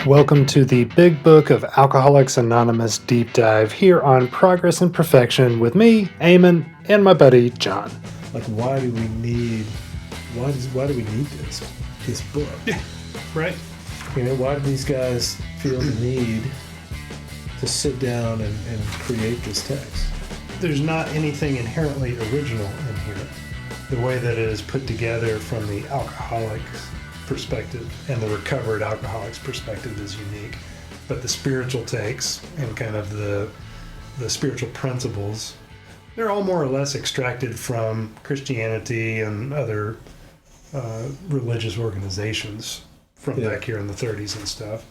Welcome to the Big Book of Alcoholics Anonymous deep dive here on Progress and Perfection with me, Eamon, and my buddy John. Like, why do we need this book? Yeah, right. You know, why do these guys feel the need to sit down and create this text? There's not anything inherently original in here. The way that it is put together from the alcoholic's perspective and the recovered alcoholic's perspective is unique. But the spiritual takes and kind of the spiritual principles, they're all more or less extracted from Christianity and other religious organizations from back here in the 30s and stuff.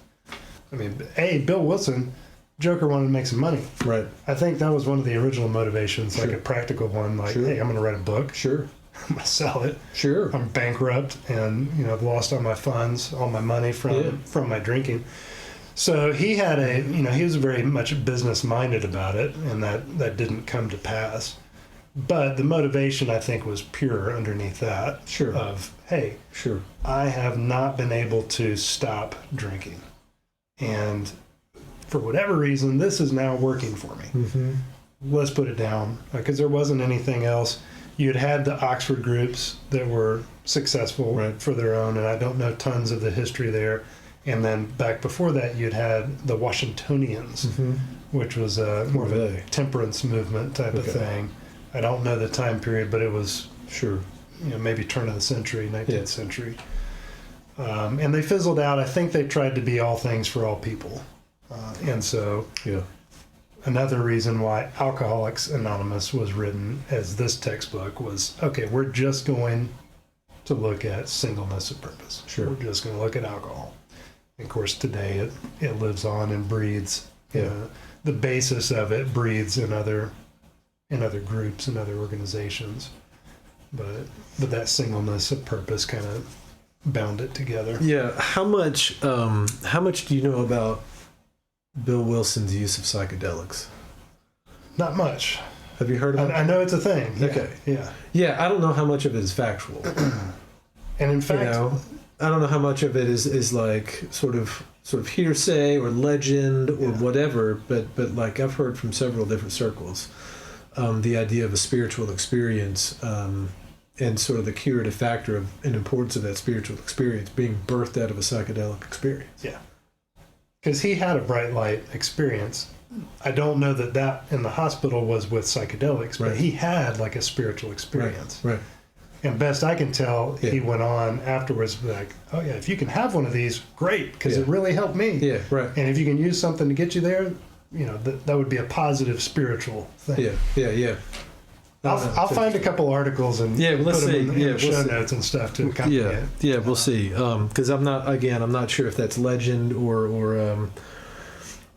I mean, hey, Bill Wilson, Joker wanted to make some money. Right. I think that was one of the original motivations, like a practical one, like, hey, I'm going to write a book. Sure. I'm going to sell it. Sure. I'm bankrupt and, I've lost all my funds, all my money from my drinking. So he had he was very much business-minded about it, and that didn't come to pass. But the motivation, I think, was pure underneath that. Sure. Of, hey, sure, I have not been able to stop drinking. And for whatever reason, this is now working for me. Mm-hmm. Let's put it down, because there wasn't anything else. You'd had the Oxford groups that were successful for their own, and I don't know tons of the history there. And then back before that, you'd had the Washingtonians, which was more of a temperance movement type of thing. I don't know the time period, but it was maybe turn of the century, 19th century. And they fizzled out. I think they tried to be all things for all people. And so another reason why Alcoholics Anonymous was written as this textbook was, okay, we're just going to look at singleness of purpose. Sure. We're just going to look at alcohol. Of course, today it lives on and breathes. The basis of it breathes in other groups and other organizations. But that singleness of purpose kind of bound it together. Yeah. How much do you know about Bill Wilson's use of psychedelics? Not much. Have you heard of it? I know it's a thing. Yeah. Okay. Yeah. Yeah, I don't know how much of it is factual. And in fact, I don't know how much of it is like sort of hearsay or legend or whatever, but like I've heard from several different circles, the idea of a spiritual experience and sort of the curative factor of and importance of that spiritual experience being birthed out of a psychedelic experience. Yeah. Because he had a bright light experience. I don't know that in the hospital was with psychedelics, but he had like a spiritual experience. Right. And best I can tell, he went on afterwards like, oh yeah, if you can have one of these, great, because it really helped me. Yeah, right. And if you can use something to get you there, that would be a positive spiritual thing. Yeah. I'll find a couple articles and put them in the show notes and stuff to accompany it. Yeah, we'll see. Because I'm not sure if that's legend or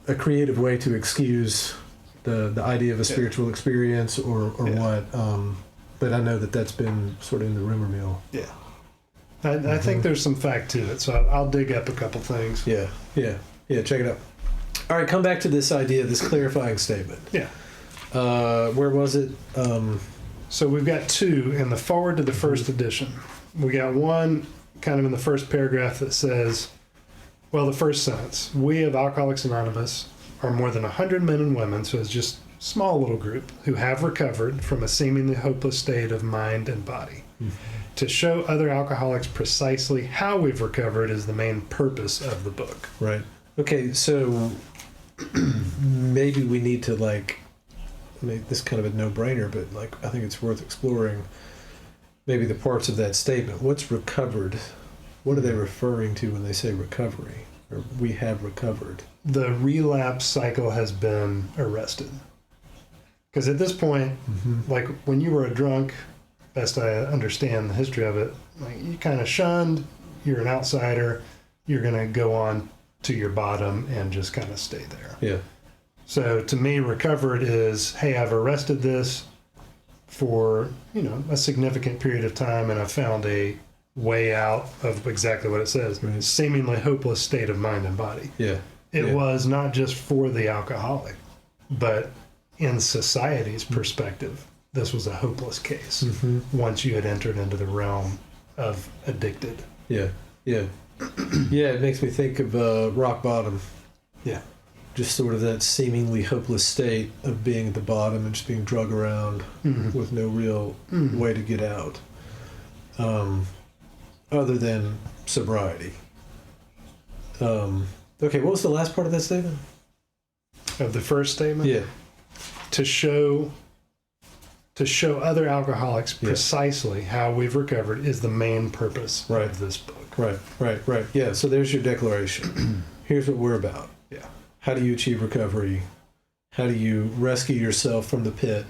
a creative way to excuse the idea of a spiritual experience or what. But I know that's been sort of in the rumor mill. Yeah. I think there's some fact to it, so I'll dig up a couple things. Yeah, check it out. All right, come back to this idea, this clarifying statement. Yeah. Where was it? So we've got two in the forward to the first edition. We got one kind of in the first paragraph that says, the first sentence, we of Alcoholics Anonymous are more than 100 men and women, so it's just a small little group, who have recovered from a seemingly hopeless state of mind and body. To show other alcoholics precisely how we've recovered is the main purpose of the book. Right. Okay, so maybe we need to make this kind of a no-brainer, but I think it's worth exploring maybe the parts of that statement. What's recovered? What are they referring to when they say recovery? Or we have recovered? The relapse cycle has been arrested. Because at this point, like when you were a drunk, best I understand the history of it, like you kind of shunned, you're an outsider, you're going to go on to your bottom and just kind of stay there. Yeah. So to me, recovered is, hey, I've arrested this for, a significant period of time, and I've found a way out of exactly what it says, seemingly hopeless state of mind and body. Yeah. It was not just for the alcoholic, but in society's perspective, this was a hopeless case once you had entered into the realm of addicted. Yeah. Yeah, it makes me think of rock bottom. Yeah. Just sort of that seemingly hopeless state of being at the bottom and just being drug around with no real way to get out, other than sobriety. Okay, what was the last part of that statement? Of the first statement? Yeah. To show other alcoholics precisely how we've recovered is the main purpose of this book. Right. Yeah, so there's your declaration. Here's what we're about. Yeah. How do you achieve recovery? How do you rescue yourself from the pit,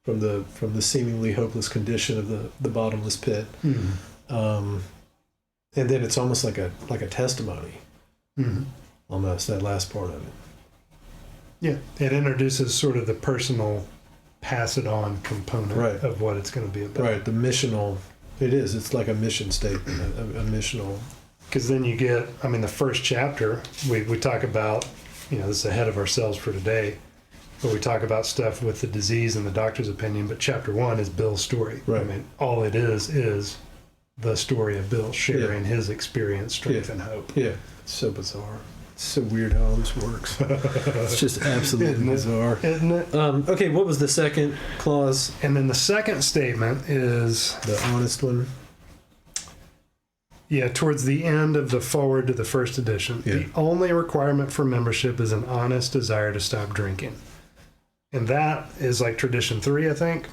from the seemingly hopeless condition of the bottomless pit? And then it's almost like a testimony. Almost that last part of it. Yeah, it introduces sort of the personal pass it on component of what it's going to be about. Right, the missional. It is. It's like a mission statement, a missional. Because then you get, I mean, the first chapter, we talk about, this is ahead of ourselves for today, but we talk about stuff with the disease and the doctor's opinion, but chapter 1 is Bill's story. Right. I mean, all it is the story of Bill sharing his experience, strength, and hope. Yeah, it's so bizarre. It's so weird how all this works. It's just absolutely bizarre. Isn't it? Okay, what was the second clause? And then the second statement is... The honest one? Yeah, towards the end of the foreword to the first edition. Yeah. The only requirement for membership is an honest desire to stop drinking. And that is like tradition 3, I think.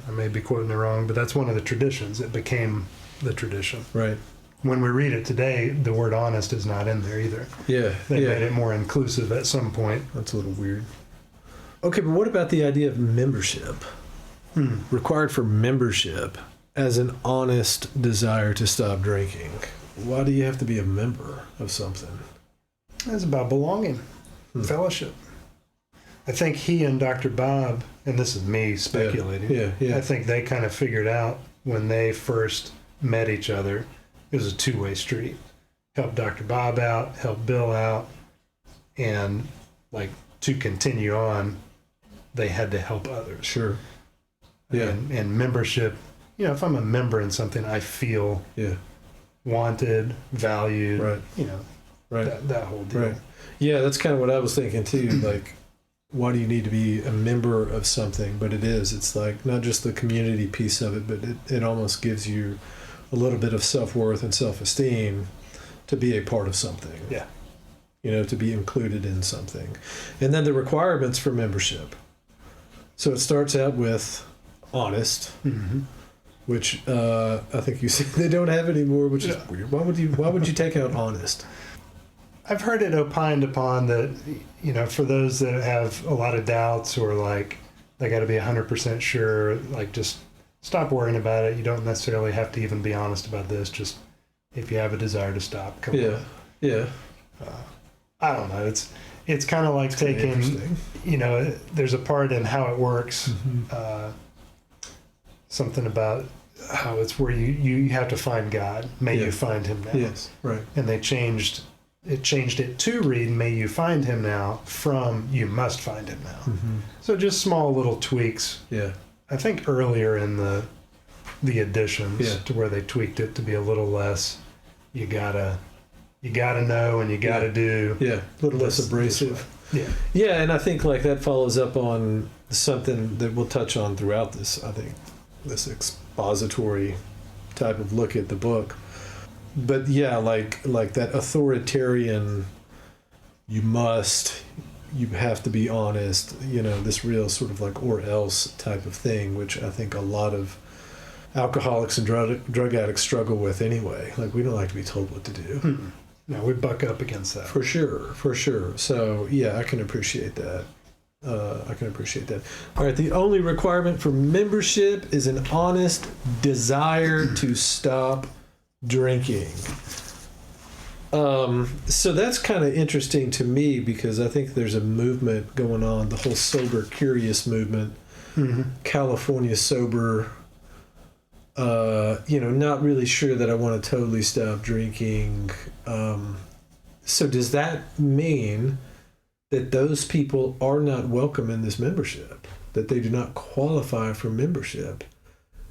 I may be quoting it wrong, but that's one of the traditions. It became the tradition. Right. When we read it today, the word honest is not in there either. Yeah. They made it more inclusive at some point. That's a little weird. Okay, but what about the idea of membership? Required for membership as an honest desire to stop drinking. Why do you have to be a member of something? It's about belonging, fellowship. I think he and Dr. Bob, and this is me speculating, I think they kind of figured out when they first met each other, it was a two-way street. Help Dr. Bob out, help Bill out, and like to continue on, they had to help others. Sure. Yeah. And membership, if I'm a member in something, I feel wanted, valued, that whole deal. Right. Yeah, that's kind of what I was thinking too. Like, why do you need to be a member of something? But it's like not just the community piece of it, but it almost gives you a little bit of self-worth and self-esteem to be a part of something. Yeah. To be included in something. And then the requirements for membership. So it starts out with honest, which I think you said they don't have anymore, which is weird. Why would you take out honest? I've heard it opined upon that, for those that have a lot of doubts or like they got to be 100% sure, like just stop worrying about it. You don't necessarily have to even be honest about this. Just if you have a desire to stop, come on. Yeah. I don't know. It's kind of like taking, there's a part in how it works. Something about how it's where you have to find God. May you find him now. Yes, right. And they changed it to read, may you find him now, from you must find him now. So just small little tweaks. Yeah. I think earlier in the editions to where they tweaked it to be a little less, you gotta know and you gotta do. Yeah, a little less abrasive. Yeah, and I think like that follows up on something that we'll touch on throughout this, I think, this expository type of look at the book. But yeah, like that authoritarian, you have to be honest, this real sort of like or else type of thing, which I think a lot of alcoholics and drug addicts struggle with anyway. Like, we don't like to be told what to do. No, we buck up against that. For sure. So yeah, I can appreciate that. All right, the only requirement for membership is an honest desire to stop drinking. So that's kind of interesting to me because I think there's a movement going on, the whole sober curious movement, California sober, not really sure that I want to totally stop drinking. So does that mean that those people are not welcome in this membership, that they do not qualify for membership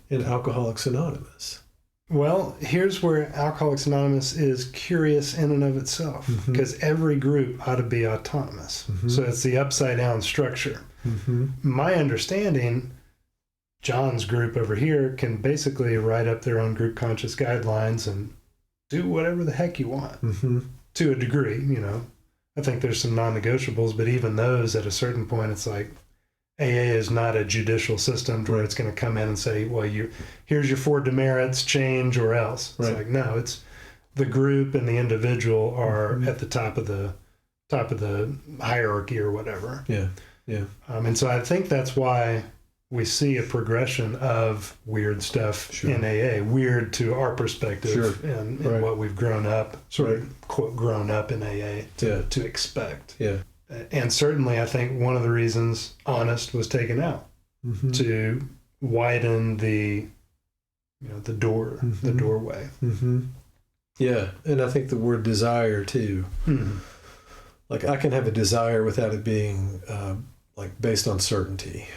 in Alcoholics Anonymous? Well, here's where Alcoholics Anonymous is curious in and of itself, because every group ought to be autonomous. So it's the upside down structure. My understanding, John's group over here can basically write up their own group conscious guidelines and do whatever the heck you want to a degree, you know. I think there's some non-negotiables, but even those at a certain point, it's like AA is not a judicial system where it's going to come in and say, well, here's your 4 demerits, change or else. It's like, no, it's the group and the individual are at the top of the hierarchy or whatever. And so I think that's why we see a progression of weird stuff in AA, weird to our perspective and what we've grown up, sort of quote, grown up in AA to expect. And certainly I think one of the reasons Honest was taken out to widen the doorway. Yeah, and I think the word desire too. Like I can have a desire without it being like based on certainty.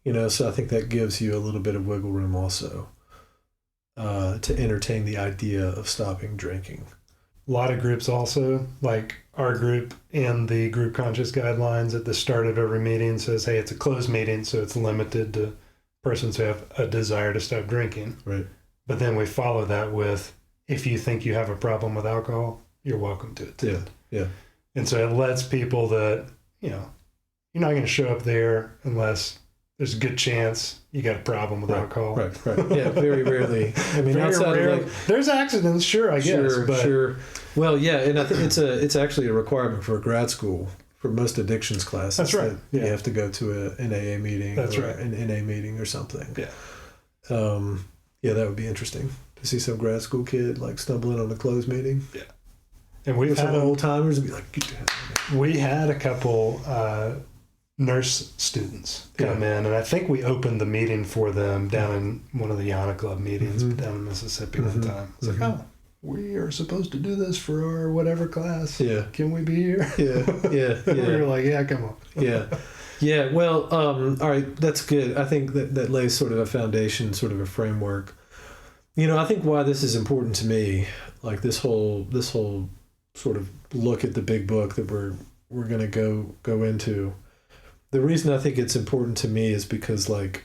You know, so I think that gives you a little bit of wiggle room also to entertain the idea of stopping drinking. A lot of groups also, like our group in the group conscious guidelines at the start of every meeting says, hey, it's a closed meeting, so it's limited to persons who have a desire to stop drinking. But then we follow that with, if you think you have a problem with alcohol, you're welcome to attend. And so it lets people that, you know, you're not going to show up there unless there's a good chance you got a problem with alcohol. Yeah, very rarely. I mean, outside of like, there's accidents, sure, I guess. But Well, yeah, and I think it's actually a requirement for grad school for most addictions classes. That's right. You have to go to an AA meeting. That's or right. An NA meeting or something. Yeah, that would be interesting to see some grad school kid like stumbling on a closed meeting. And we've had some old timers and be like, we had a couple nurse students come in, and I think we opened the meeting for them down in one of the Yana Club meetings down in Mississippi one time. I was like, oh, we are supposed to do this for our whatever class. Can we be here? We were like, yeah, come on. Well, all right, that's good. I think that lays sort of a foundation, sort of a framework. You know, I think why this is important to me, like this whole sort of look at the big book that we're going to go into. The reason I think it's important to me is because like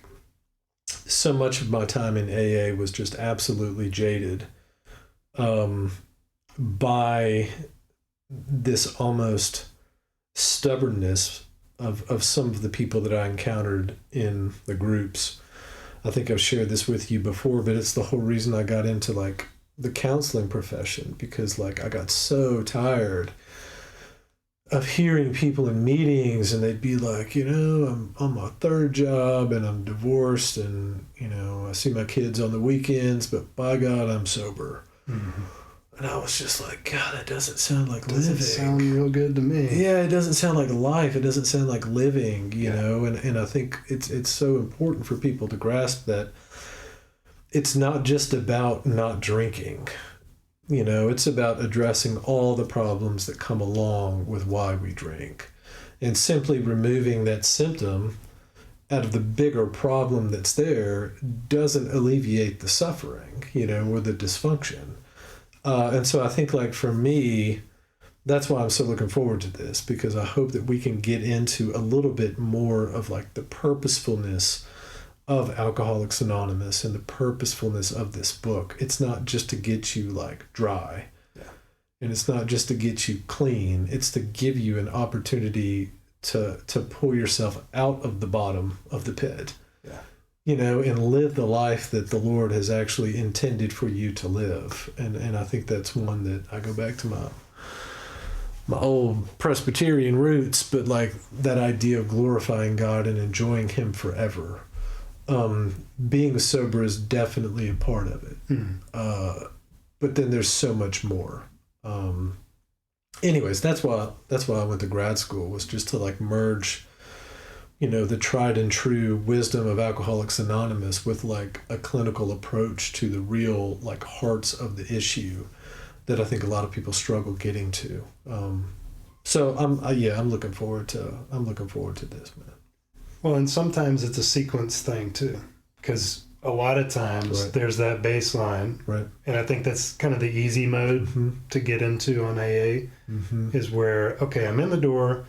so much of my time in AA was just absolutely jaded by this almost stubbornness of some of the people that I encountered in the groups. I think I've shared this with you before, but it's the whole reason I got into like the counseling profession, because like I got so tired of hearing people in meetings and they'd be like, you know, I'm on my 3rd job and I'm divorced and, you know, I see my kids on the weekends, but by God, I'm sober. And I was just like, God, that doesn't sound like living. Doesn't sound real good to me. Yeah, it doesn't sound like life. It doesn't sound like living, you know, and I think it's so important for people to grasp that it's not just about not drinking. You know, it's about addressing all the problems that come along with why we drink. And simply removing that symptom out of the bigger problem that's there doesn't alleviate the suffering, you know, or the dysfunction. And so I think like for me, that's why I'm so looking forward to this, because I hope that we can get into a little bit more of like the purposefulness of Alcoholics Anonymous and the purposefulness of this book. It's not just to get you like dry, and it's not just to get you clean. It's to give you an opportunity to pull yourself out of the bottom of the pit, you know, and live the life that the Lord has actually intended for you to live. And I think that's one that I go back to my old Presbyterian roots, but like that idea of glorifying God and enjoying Him forever. Being sober is definitely a part of it. But then there's so much more. Anyways, that's why I went to grad school, was just to like merge, you know, the tried and true wisdom of Alcoholics Anonymous with like a clinical approach to the real like hearts of the issue that I think a lot of people struggle getting to. So I'm looking forward to this, man. Well, and sometimes it's a sequence thing too, because a lot of times there's that baseline. Right. And I think that's kind of the easy mode to get into on AA is where, okay, I'm in the door.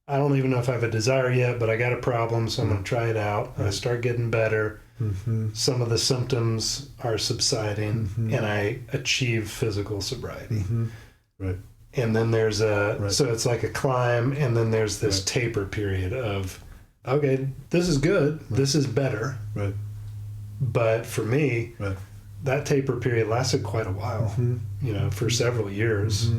I don't even know if I have a desire yet, but I got a problem, so I'm going to try it out. I start getting better. Some of the symptoms are subsiding, and I achieve physical sobriety. Right. And then there's so it's like a climb, and then there's this taper period of, okay, this is good, this is better. Right. But for me, that taper period lasted quite a while, for several years.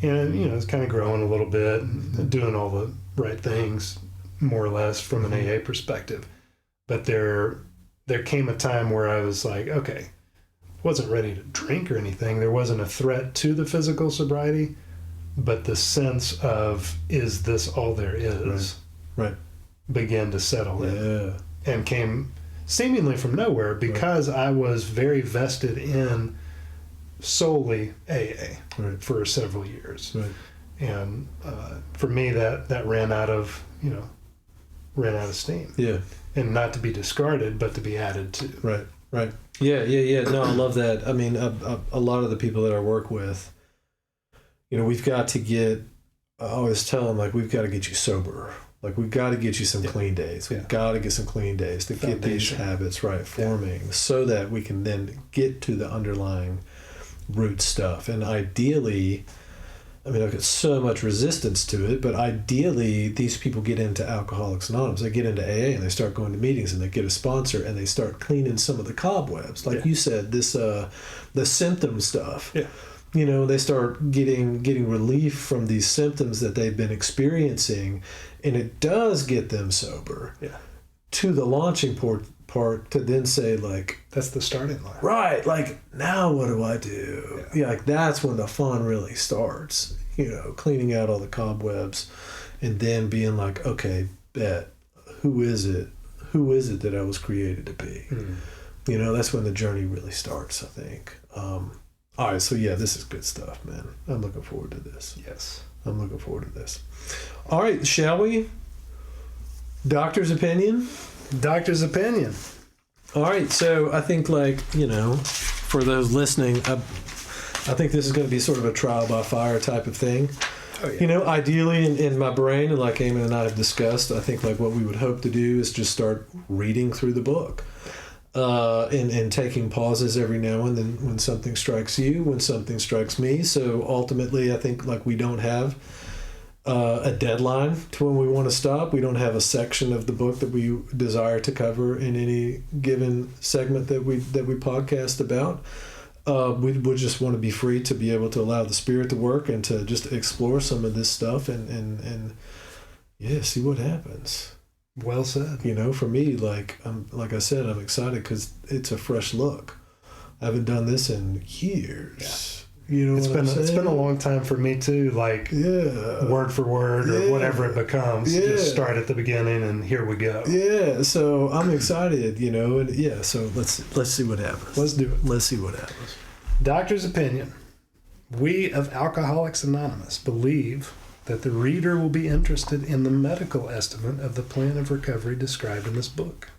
And, it's kind of growing a little bit and doing all the right things, more or less, from an AA perspective. But there came a time where I was like, okay, wasn't ready to drink or anything. There wasn't a threat to the physical sobriety, but the sense of, is this all there is? Right. Began to settle in. And came seemingly from nowhere because I was very vested in solely AA for several years. And for me, that ran out of steam. Yeah. And not to be discarded, but to be added to. Right. Yeah. No, I love that. I mean, a lot of the people that I work with, we've got to get, I always tell them, like, we've got to get you sober. Like, we've got to get you some clean days. We've got to get some clean days to get these habits forming so that we can then get to the underlying root stuff. And ideally, I mean, I've got so much resistance to it, but ideally these people get into Alcoholics Anonymous, they get into AA and they start going to meetings and they get a sponsor and they start cleaning some of the cobwebs. Like you said, this the symptom stuff. Yeah. They start getting relief from these symptoms that they've been experiencing, and it does get them sober. Yeah. To the launching part to then say, like, that's the starting line. Right. Like, now what do I do? Yeah, like, that's when the fun really starts, cleaning out all the cobwebs and then being like, okay, bet, who is it that I was created to be? That's when the journey really starts, I think. All right, so this is good stuff, man. I'm looking forward to this. Yes. I'm looking forward to this. All right, shall we? Doctor's opinion? Doctor's opinion. All right, so I think, for those listening, I think this is going to be sort of a trial by fire type of thing. Oh, yeah. Ideally in my brain, and like Eamon and I have discussed, I think like what we would hope to do is just start reading through the book. And taking pauses every now and then when something strikes you, when something strikes me. So ultimately, I think like we don't have a deadline to when we want to stop. We don't have a section of the book that we desire to cover in any given segment that we podcast about. We just want to be free to be able to allow the Spirit to work and to just explore some of this stuff and see what happens. Well said. For me, like I said, I'm excited because it's a fresh look. I haven't done this in years. It's been a long time for me too. Like word for word or whatever it becomes. Just start at the beginning and here we go. Yeah. So I'm excited. And So let's see what happens. Let's do it. Let's see what happens. Doctor's opinion. We of Alcoholics Anonymous believe that the reader will be interested in the medical estimate of the plan of recovery described in this book.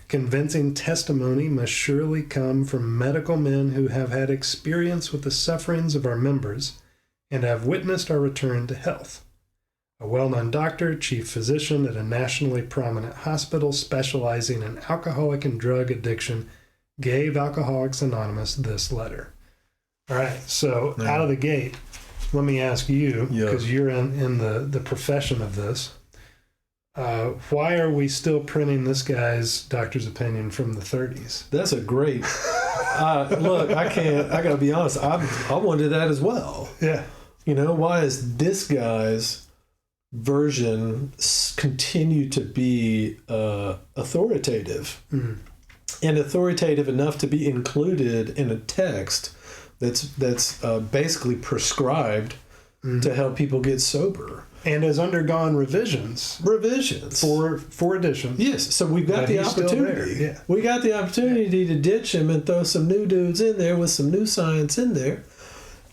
Convincing testimony must surely come from medical men who have had experience with the sufferings of our members and have witnessed our return to health. A well-known doctor, chief physician at a nationally prominent hospital specializing in alcoholic and drug addiction, gave Alcoholics Anonymous this letter. All right, so out of the gate, let me ask you, because you're in the profession of this, why are we still printing this guy's doctor's opinion from the 30s? That's a great... look, I got to be honest, I wanted that as well. Yeah. Why is this guy's version continue to be authoritative? Mm-hmm. And authoritative enough to be included in a text that's basically prescribed to help people get sober. And has undergone revisions. For editions. Yes, so we've got the opportunity. Yeah. We got the opportunity to ditch him and throw some new dudes in there with some new science in there.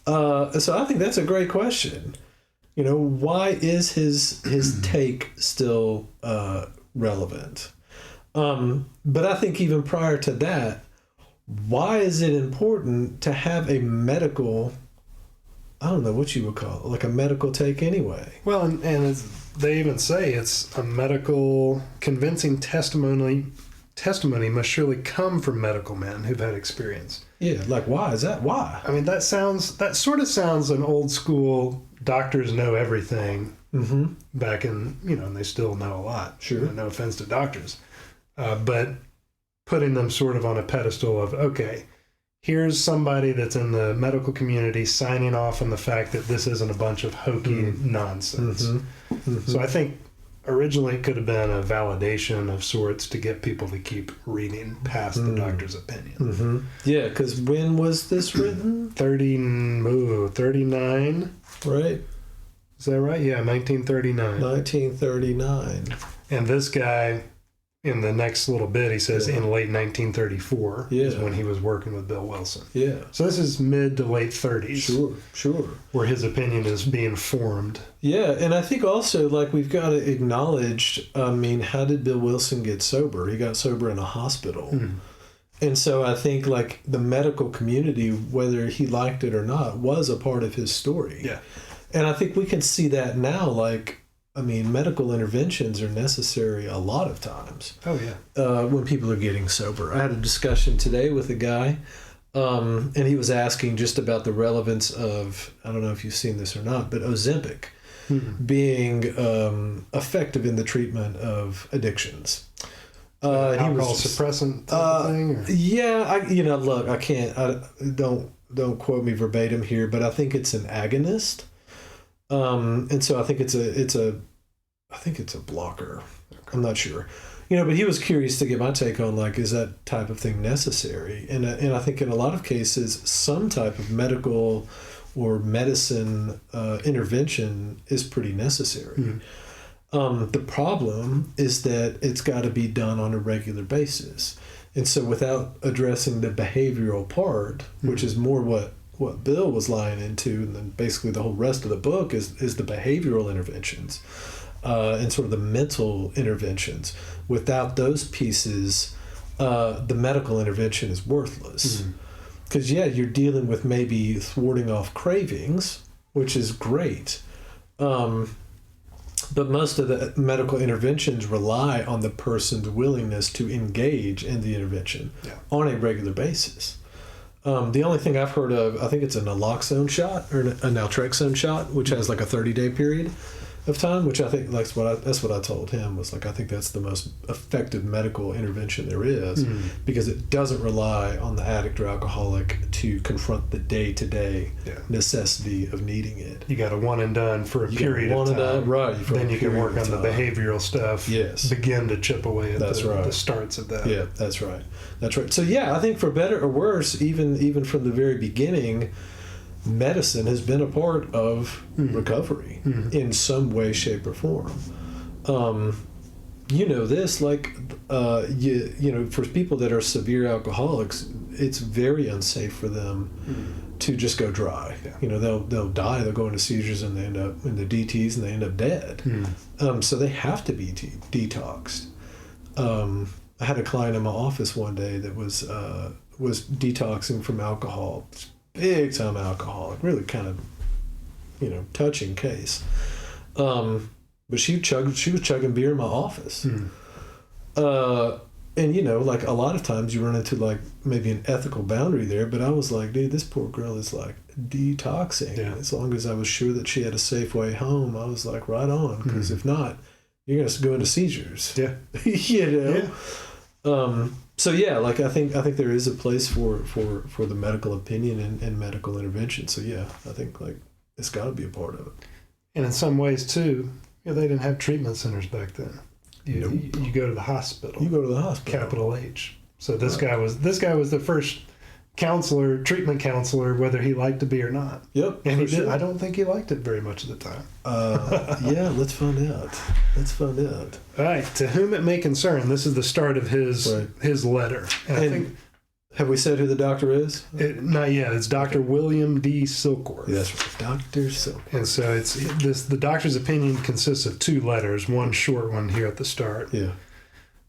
So I think that's a great question. Why is his take still relevant? But I think even prior to that, why is it important to have a medical, I don't know what you would call it, like a medical take anyway? Well, and they even say it's a medical convincing testimony must surely come from medical men who've had experience. Yeah, like why is that? Why? I mean, that sort of sounds an old school doctors know everything back in, and they still know a lot. Sure. No offense to doctors. But putting them sort of on a pedestal of, okay, here's somebody that's in the medical community signing off on the fact that this isn't a bunch of hokey nonsense. So I think originally it could have been a validation of sorts to get people to keep reading past the doctor's opinion. Yeah, because when was this written? 39. Right? Is that right? Yeah, 1939. 1939. And this guy, in the next little bit, he says in late 1934 is when he was working with Bill Wilson. Yeah. So this is mid to late 30s. Sure. Where his opinion is being formed. Yeah, and I think also, like, we've got to acknowledge, I mean, how did Bill Wilson get sober? He got sober in a hospital. And so I think, like, the medical community, whether he liked it or not, was a part of his story. Yeah. And I think we can see that now, like, I mean, medical interventions are necessary a lot of times. Oh, yeah. When people are getting sober. I had a discussion today with a guy, and he was asking just about the relevance of, I don't know if you've seen this or not, but Ozempic being effective in the treatment of addictions. Alcohol suppressant type of thing? Or? Yeah, look, I can't, don't quote me verbatim here, but I think it's an agonist. And so I think it's a blocker. I'm not sure, but he was curious to get my take on, like, is that type of thing necessary? And I think in a lot of cases, some type of medical or medicine intervention is pretty necessary. The problem is that it's got to be done on a regular basis. And so without addressing the behavioral part, which is more what Bill was lying into, and then basically the whole rest of the book is the behavioral interventions and sort of the mental interventions. Without those pieces, the medical intervention is worthless. Because, you're dealing with maybe thwarting off cravings, which is great. But most of the medical interventions rely on the person's willingness to engage in the intervention on a regular basis. The only thing I've heard of, I think it's a naloxone shot or a naltrexone shot, which has like a 30-day period of time, which I think that's what I told him was, like, I think that's the most effective medical intervention there is because it doesn't rely on the addict or alcoholic to confront the day-to-day necessity of needing it. You got a one and done for a period of time. Right. Then you can work on the behavioral stuff. Yes. Begin to chip away at the starts of that. Yeah, that's right. So I think for better or worse, even from the very beginning, medicine has been a part of recovery in some way, shape, or form. This, like, for people that are severe alcoholics, it's very unsafe for them to just go dry. They'll die, they'll go into seizures, and they end up in the DTs, and they end up dead. So they have to be detoxed. I had a client in my office one day that was detoxing from alcohol. Big time alcoholic, really kind of, touching case. But she was chugging beer in my office. And like a lot of times you run into like maybe an ethical boundary there, but I was like, dude, this poor girl is like detoxing. As long as I was sure that she had a safe way home, I was like, right on, because if not, you're gonna go into seizures. So like I think there is a place for the medical opinion and medical intervention. So I think like it's got to be a part of it. And in some ways too, they didn't have treatment centers back then. You go to the hospital. You go to the hospital. Capital H. So this guy was the first treatment counselor, whether he liked to be or not. Yep. And he did. I don't think he liked it very much at the time. Let's find out. All right. To whom it may concern, this is the start of his letter. And I think, have we said who the doctor is? Not yet. It's Dr. William D. Silkworth. That's right. Dr. Silkworth. And so the doctor's opinion consists of two letters, one short one here at the start. Yeah.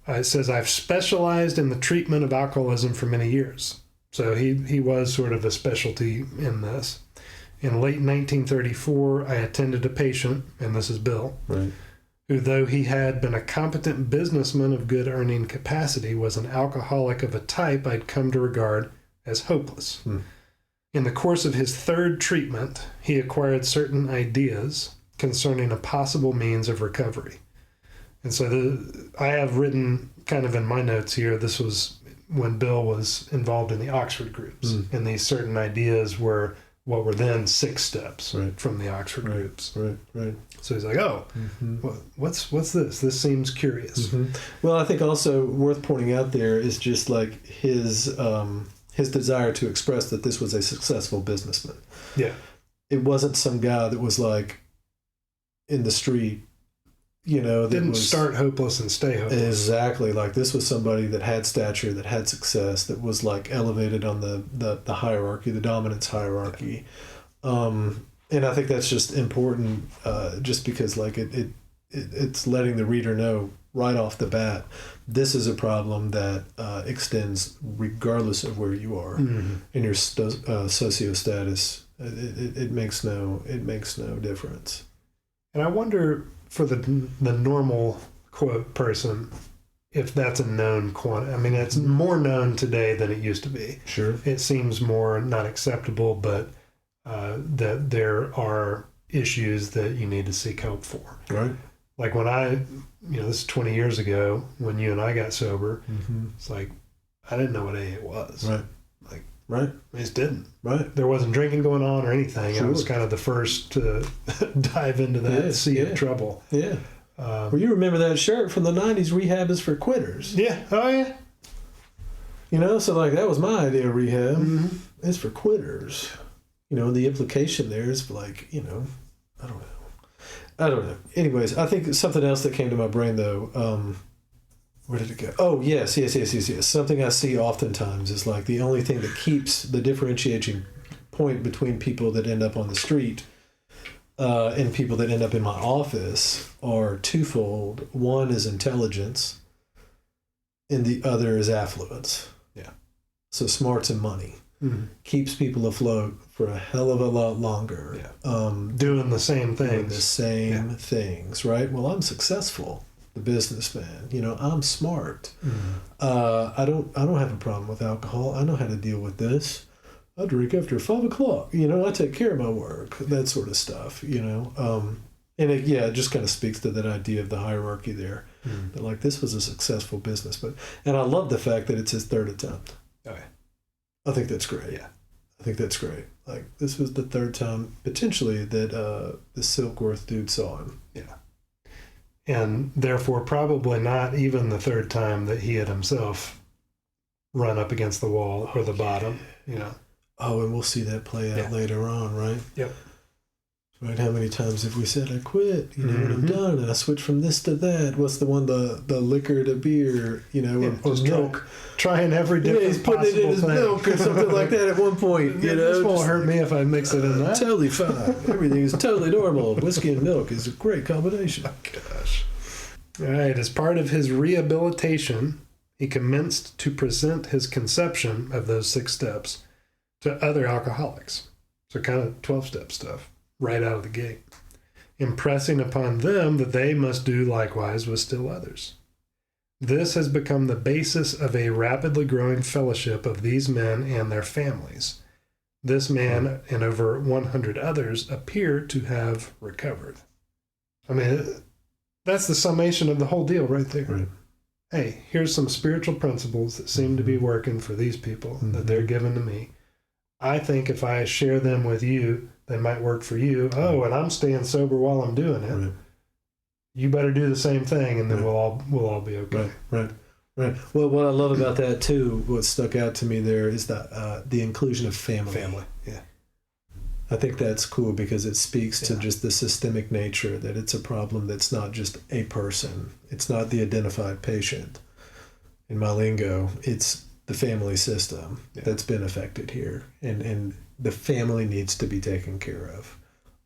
It says, I've specialized in the treatment of alcoholism for many years. So he was sort of a specialty in this. In late 1934, I attended a patient, and this is Bill, Right. who, though he had been a competent businessman of good earning capacity, was an alcoholic of a type I'd come to regard as hopeless. In the course of his third treatment, he acquired certain ideas concerning a possible means of recovery. And so I have written kind of in my notes here, this was when Bill was involved in the Oxford groups. And these certain ideas were what were then 6 steps from the Oxford groups. Right. So he's like, oh, what's this? This seems curious. Well, I think also worth pointing out there is just like his desire to express that this was a successful businessman. Yeah. It wasn't some guy that was like in the street, that didn't start hopeless and stay hopeless. Exactly. Like this was somebody that had stature, that had success, that was like elevated on the hierarchy, the dominance hierarchy. And I think that's just important, just because like it's letting the reader know right off the bat, this is a problem that extends regardless of where you are in your socio status. It makes no difference. And I wonder, for the normal quote person, if that's a known quantity. I mean, it's more known today than it used to be. Sure. It seems more not acceptable, but that there are issues that you need to seek help for. Right. Like when this is 20 years ago when you and I got sober, it's like, I didn't know what AA was. Right. Like, right. I just didn't. Right. There wasn't drinking going on or anything. Sure. I was kind of the first to dive into that sea of trouble. Yeah. Well, you remember that shirt from the 90s, rehab is for quitters. Yeah. Oh, yeah. So like that was my idea of rehab. It's for quitters. The implication there is like, I don't know. Anyways, I think something else that came to my brain though, where did it go? Oh, yes. Something I see oftentimes is like the only thing that keeps the differentiating point between people that end up on the street and people that end up in my office are twofold. One is intelligence, and the other is affluence. Yeah. So smarts and money keeps people afloat for a hell of a lot longer. Yeah. Doing the same things. Doing the same things, right? Well, I'm successful. The businessman, I'm smart. I don't have a problem with alcohol. I know how to deal with this. I drink after 5 o'clock. I take care of my work. That sort of stuff. And it just kind of speaks to that idea of the hierarchy there. That like this was a successful business, and I love the fact that it's his third attempt. Oh yeah. I think that's great. Yeah. I think that's great. Like this was the third time potentially that the Silkworth dude saw him. Yeah. And therefore probably not even the third time that he had himself run up against the wall or the bottom, Oh, and we'll see that play out later on, right? Yep. Right, how many times have we said, I quit, and I'm done, and I switch from this to that. What's the one, the liquor to beer, or milk. Trying every different he's putting it in his thing. milk or something like that at one point. This won't hurt me if I mix it in that. Totally fine. Everything is totally normal. Whiskey and milk is a great combination. Oh, gosh. All right, as part of his rehabilitation, he commenced to present his conception of those 6 steps to other alcoholics. So kind of 12-step stuff right out of the gate, impressing upon them that they must do likewise with still others. This has become the basis of a rapidly growing fellowship of these men and their families. This man and over 100 others appear to have recovered. I mean, that's the summation of the whole deal right there. Right. Hey, here's some spiritual principles that seem to be working for these people that they're giving to me. I think if I share them with you, they might work for you. Oh, and I'm staying sober while I'm doing it. Right. You better do the same thing, and then we'll all be okay. Right. Well, what I love about that too, what stuck out to me there is that the inclusion of family. Family, yeah. I think that's cool because it speaks to just the systemic nature, that it's a problem that's not just a person. It's not the identified patient. In my lingo, it's the family system that's been affected here. And the family needs to be taken care of.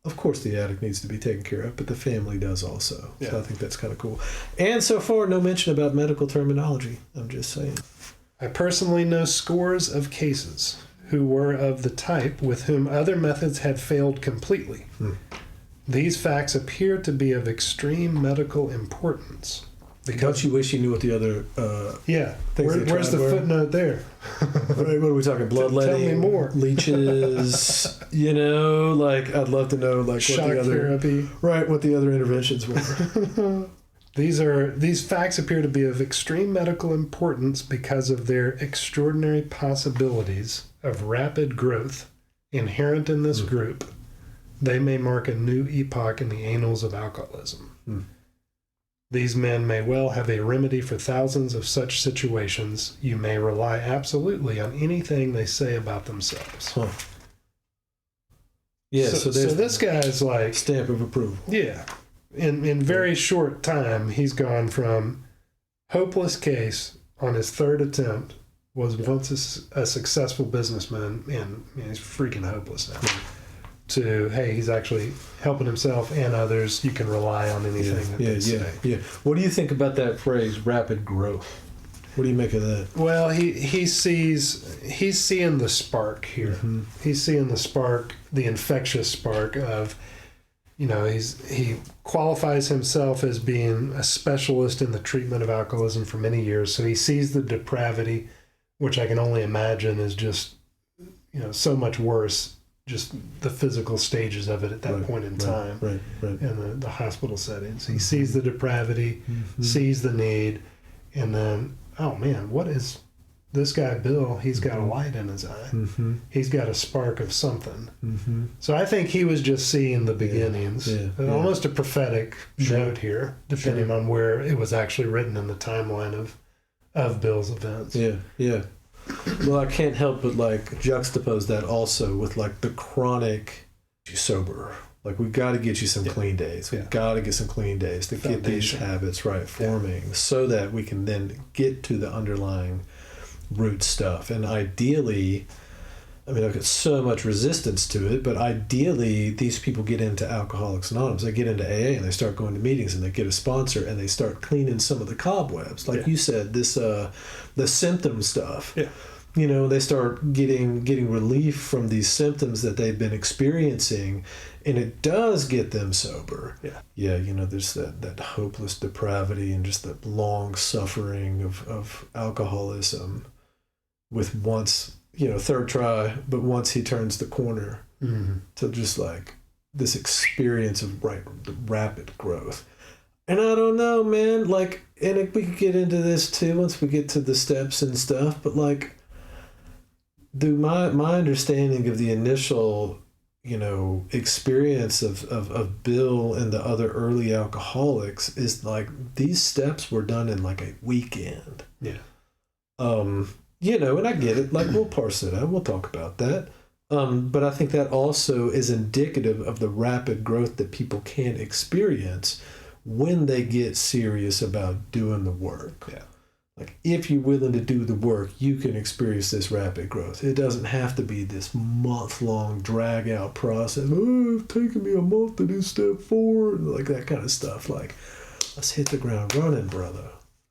of course the addict needs to be taken care of, but the family does also. Yeah. So I think that's kind of cool. And so far, no mention about medical terminology. I'm just saying. I personally know scores of cases who were of the type with whom other methods had failed completely. These facts appear to be of extreme medical importance. Don't you wish you knew what the other Yeah. things they Where's tried the were? footnote there? Right, what are we talking? Bloodletting? Tell me more. Leeches? Like I'd love to know like Shock what the other therapy. right, what the other interventions were. These facts appear to be of extreme medical importance because of their extraordinary possibilities of rapid growth inherent in this group. They may mark a new epoch in the annals of alcoholism. These men may well have a remedy for thousands of such situations. You may rely absolutely on anything they say about themselves. Huh. Yeah, so there's this guy's like stamp of approval. Yeah. In very short time, he's gone from hopeless case on his third attempt, was once a successful businessman, and he's freaking hopeless now, to, hey, he's actually helping himself and others. You can rely on anything that they say. Yeah. What do you think about that phrase, rapid growth? What do you make of that? Well, he's seeing the spark here. He's seeing the spark, the infectious spark of, he qualifies himself as being a specialist in the treatment of alcoholism for many years. So he sees the depravity, which I can only imagine is just, so much worse, just the physical stages of it at that point in time in the hospital settings. He sees the depravity, sees the need, and then, oh man, what is this guy Bill? He's got a light in his eye. He's got a spark of something. So I think he was just seeing the beginnings. Almost a prophetic note here, depending on where it was actually written in the timeline of Bill's events. Yeah. Well, I can't help but juxtapose that also with the chronic sober. We got to get you some clean days. We got to get some clean days to get these habits forming so that we can then get to the underlying root stuff. And ideally, I've got so much resistance to it, but ideally these people get into Alcoholics Anonymous. They get into AA and they start going to meetings and they get a sponsor and they start cleaning some of the cobwebs. You said, this the symptom stuff. They start getting relief from these symptoms that they've been experiencing, and it does get them sober. There's that hopeless depravity and just that long suffering of alcoholism with once, third try, but once he turns the corner to just this experience of rapid growth. And I don't know, man, and we could get into this too once we get to the steps and stuff, but my understanding of the initial, experience of Bill and the other early alcoholics is these steps were done in a weekend. And I get it. We'll parse it out. We'll talk about that. But I think that also is indicative of the rapid growth that people can experience when they get serious about doing the work. If you're willing to do the work, you can experience this rapid growth. It doesn't have to be this month-long drag-out process. Oh, it's taken me a month to do step 4, and that kind of stuff. Let's hit the ground running, brother.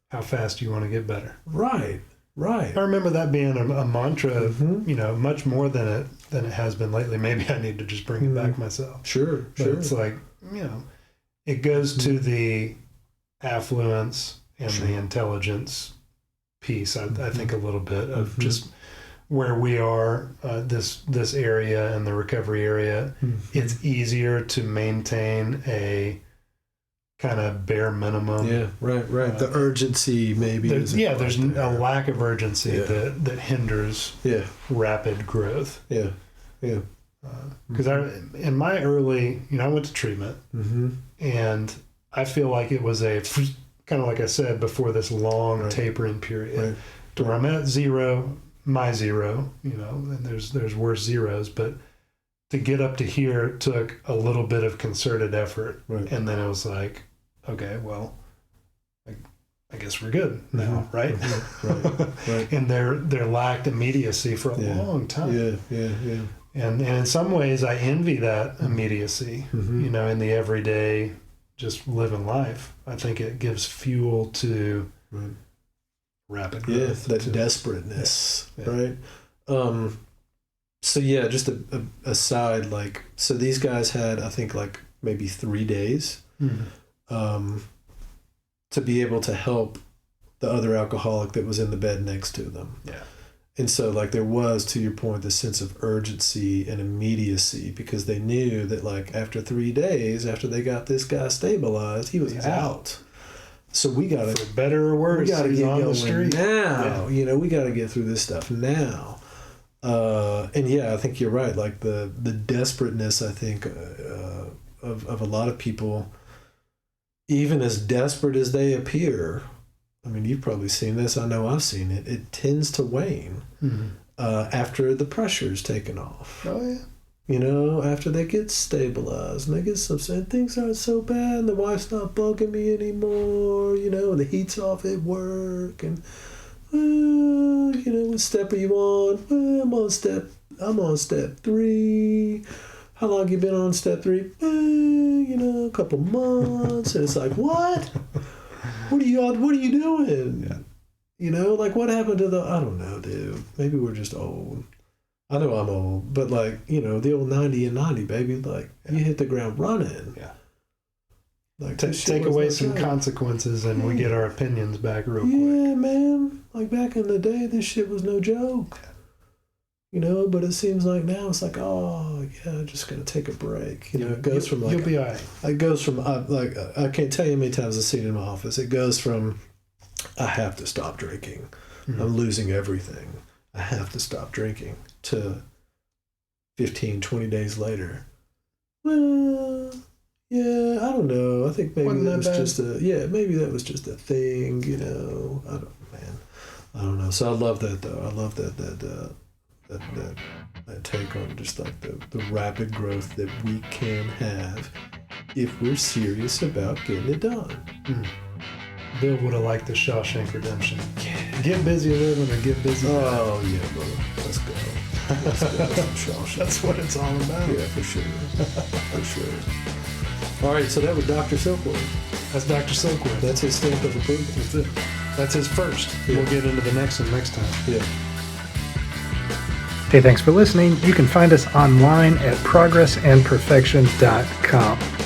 How fast do you want to get better? Right. I remember that being a mantra, much more than it has been lately. Maybe I need to just bring it back myself. Sure. It's it goes to the affluence and the intelligence piece. I think a little bit of just where we are, this area and the recovery area. It's easier to maintain a kind of bare minimum. Right. The urgency maybe. There's a lack of urgency that hinders rapid growth. Because in my early, I went to treatment, and I feel like it was a kind of like I said before, this long tapering period to where I'm at my zero, and there's worse zeros, but to get up to here took a little bit of concerted effort, and then it was okay, well, I guess we're good now, right? Right. And there lacked immediacy for a long time. And in some ways, I envy that immediacy, Mm-hmm. in the everyday, just living life. I think it gives fuel to Right. rapid Yeah, growth. that to- desperateness, Yeah. right? So yeah, just a aside, like, so these guys had, I think, like maybe 3 days Mhm. to be able to help the other alcoholic that was in the bed next to them. Yeah. And so, like, there was, to your point, this sense of urgency and immediacy, because they knew that, like, after 3 days, after they got this guy stabilized, he was He's out. So we got to For better or worse, we got to he's get on going the street. now. Yeah. We got to get through this stuff now. And yeah, I think you're right. Like the desperateness, I think, of a lot of people, even as desperate as they appear. I mean, you've probably seen this. I know I've seen it. It tends to wane after the pressure's taken off. Oh, yeah. After they get stabilized and they get subsided, things aren't so bad, and the wife's not bugging me anymore, and the heat's off at work, and what step are you on? Well, I'm on step 3. How long you been on step 3? A couple months. And it's like, what? What are you doing? Yeah. Like, what happened to I don't know, dude. Maybe we're just old. I know I'm old, but like, the old 90 and 90, baby, like you hit the ground running. Yeah. Like Take away some consequences and we get our opinions back real quick. Yeah, man. Like back in the day, this shit was no joke. But it seems like now it's like, oh yeah, just gonna take a break. It goes from like, you'll be all right. It goes from like, I can't tell you how many times I've seen it in my office. It goes from, I have to stop drinking. I'm losing everything. I have to stop drinking, to 15, 20 days later. Well, yeah, I don't know. I think maybe Wasn't that that was bad? maybe that was just a thing, I don't know. So I love that though. I love that take on just like the rapid growth that we can have if we're serious about getting it done. Bill would have liked the Shawshank Redemption. Get busy living or get busy dying. Oh yeah, brother. Let's go. Let's go. Shawshank. That's what it's all about. Yeah, for sure. For sure. All right, so that was Dr. Silkworth. That's Dr. Silkworth. That's his stamp of approval. That's it. That's his first. Yeah. We'll get into the next one next time. Yeah. Hey, thanks for listening. You can find us online at progressandperfection.com.